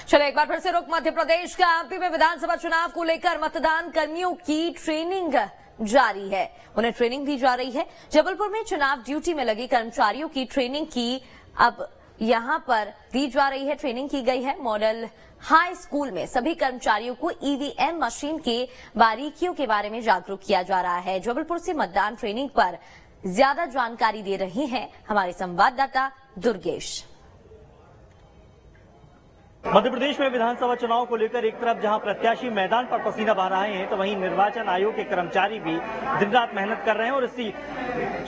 चलो एक बार फिर से रुख मध्य प्रदेश का। एमपी में विधानसभा चुनाव को लेकर मतदान कर्मियों की ट्रेनिंग जारी है, उन्हें ट्रेनिंग दी जा रही है। जबलपुर में चुनाव ड्यूटी में लगे कर्मचारियों की ट्रेनिंग की अब यहां पर दी जा रही है। ट्रेनिंग की गई है मॉडल हाई स्कूल में। सभी कर्मचारियों को ईवीएम मशीन के बारीकियों के बारे में जागरूक किया जा रहा है। जबलपुर से मतदान ट्रेनिंग पर ज्यादा जानकारी दे रही हैं हमारे संवाददाता दुर्गेश। मध्य प्रदेश में विधानसभा चुनाव को लेकर एक तरफ जहां प्रत्याशी मैदान पर पसीना बहा रहे हैं, तो वहीं निर्वाचन आयोग के कर्मचारी भी दिन रात मेहनत कर रहे हैं और इसी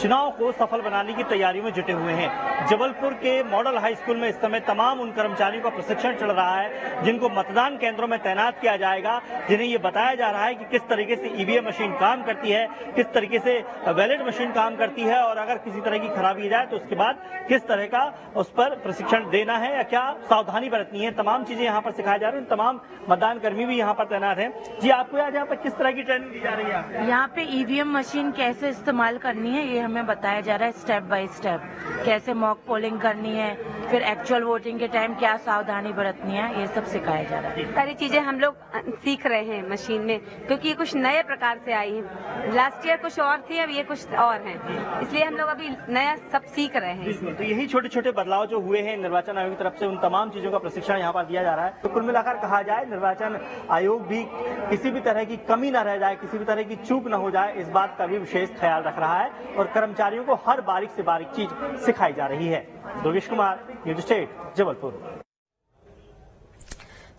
चुनाव को सफल बनाने की तैयारियों में जुटे हुए हैं। जबलपुर के मॉडल हाई स्कूल में इस समय तमाम उन कर्मचारियों का प्रशिक्षण चल रहा है जिनको मतदान केंद्रों में तैनात किया जाएगा, जिन्हें ये बताया जा रहा है कि किस तरीके से ईवीएम मशीन काम करती है, किस तरीके से बैलेट मशीन काम करती है और अगर किसी तरह की खराबी आ जाए तो उसके बाद किस तरह का उस पर प्रशिक्षण देना है या क्या सावधानी बरतनी है। तमाम चीजें यहाँ पर सिखाई जा रही हैं। तमाम मतदान कर्मी भी यहाँ पर तैनात हैं। जी, आपको आज यहाँ पर किस तरह की ट्रेनिंग दी जा रही है? यहाँ पे ईवीएम मशीन कैसे इस्तेमाल करनी है ये हमें बताया जा रहा है, स्टेप बाय स्टेप। कैसे मॉक पोलिंग करनी है, फिर एक्चुअल वोटिंग के टाइम क्या सावधानी बरतनी है, ये सब सिखाया जा रहा है। सारी चीजें हम लोग सीख रहे हैं मशीन में, क्योंकि ये कुछ नए प्रकार से आई है। लास्ट ईयर कुछ और थी, अब ये कुछ और है, इसलिए हम लोग अभी नया सब सीख रहे हैं। तो यही छोटे छोटे बदलाव जो हुए हैं निर्वाचन आयोग की तरफ से, उन तमाम चीजों का प्रशिक्षण यहाँ पर दिया जा रहा है। तो कुल मिलाकर कहा जाए, निर्वाचन आयोग भी किसी भी तरह की कमी न रह जाए, किसी भी तरह की चूक न हो जाए, इस बात का भी विशेष ख्याल रख रहा है और कर्मचारियों को हर बारीक से बारीक चीज सिखाई जा रही है। Durgesh Kumar, news state, Jabalpur.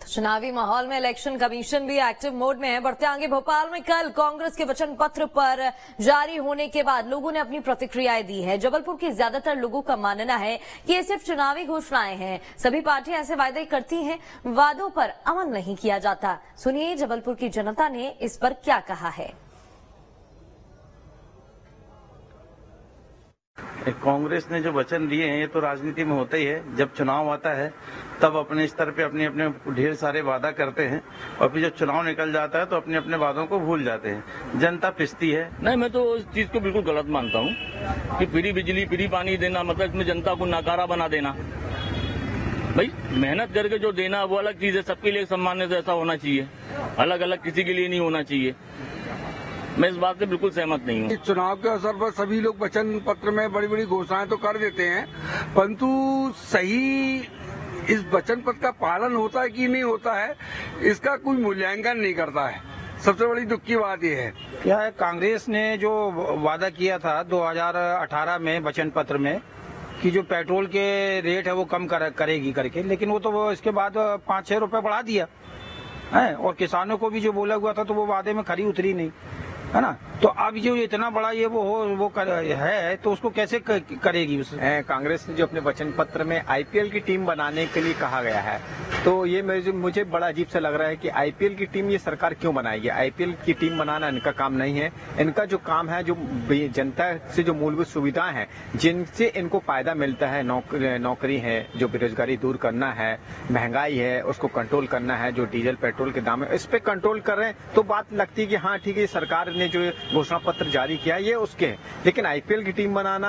चुनावी माहौल में इलेक्शन कमीशन भी एक्टिव मोड में है। बढ़ते आगे, भोपाल में कल कांग्रेस के वचन पत्र पर जारी होने के बाद लोगों ने अपनी प्रतिक्रियाएं दी है। जबलपुर के ज्यादातर लोगों का मानना है कि ये सिर्फ चुनावी घोषणाएं हैं। सभी पार्टियां ऐसे वादे करती हैं, वादों पर अमल नहीं किया जाता। सुनिए जबलपुर की जनता ने इस पर क्या कहा है। कांग्रेस ने जो वचन दिए हैं ये तो राजनीति में होता ही है। जब चुनाव आता है तब अपने स्तर पे अपने अपने ढेर सारे वादा करते हैं और फिर जब चुनाव निकल जाता है तो अपने अपने वादों को भूल जाते हैं। जनता पिसती है। नहीं, मैं तो इस चीज को बिल्कुल गलत मानता हूँ कि फ्री बिजली फ्री पानी देना मतलब इसमें जनता को नाकारा बना देना। भाई मेहनत करके जो देना वो अलग चीज है, सबके लिए सम्मान्य से ऐसा होना चाहिए, अलग अलग किसी के लिए नहीं होना चाहिए। मैं इस बात से बिल्कुल सहमत नहीं हूँ। चुनाव के अवसर पर सभी लोग वचन पत्र में बड़ी बड़ी घोषणाएं तो कर देते हैं, परंतु सही इस वचन पत्र का पालन होता है कि नहीं होता है, इसका कोई मूल्यांकन नहीं करता है। सबसे बड़ी दुख की बात यह है। क्या है, कांग्रेस ने जो वादा किया था 2018 में वचन पत्र में कि जो पेट्रोल के रेट है वो कम करेगी करके, लेकिन वो तो इसके बाद 5-6 रुपए बढ़ा दिया है और किसानों को भी जो बोला हुआ था तो वो वादे में खरी उतरी नहीं, है ना। तो अब जो इतना बड़ा ये है तो उसको कैसे करेगी कांग्रेस ने जो अपने वचन पत्र में आईपीएल की टीम बनाने के लिए कहा गया है, तो ये मुझे बड़ा अजीब सा लग रहा है कि आईपीएल की टीम ये सरकार क्यों बनाएगी। आईपीएल की टीम बनाना इनका काम नहीं है। इनका जो काम है, जो जनता से जो मूलभूत सुविधाएं हैं जिनसे इनको फायदा मिलता है, नौकरी है, जो बेरोजगारी दूर करना है, महंगाई है उसको कंट्रोल करना है, जो डीजल पेट्रोल के दाम है इस पे कंट्रोल कर रहे हैं, तो बात लगती है कि हाँ ठीक है, सरकार ने जो घोषणा पत्र जारी किया ये उसके, लेकिन आईपीएल की टीम बनाना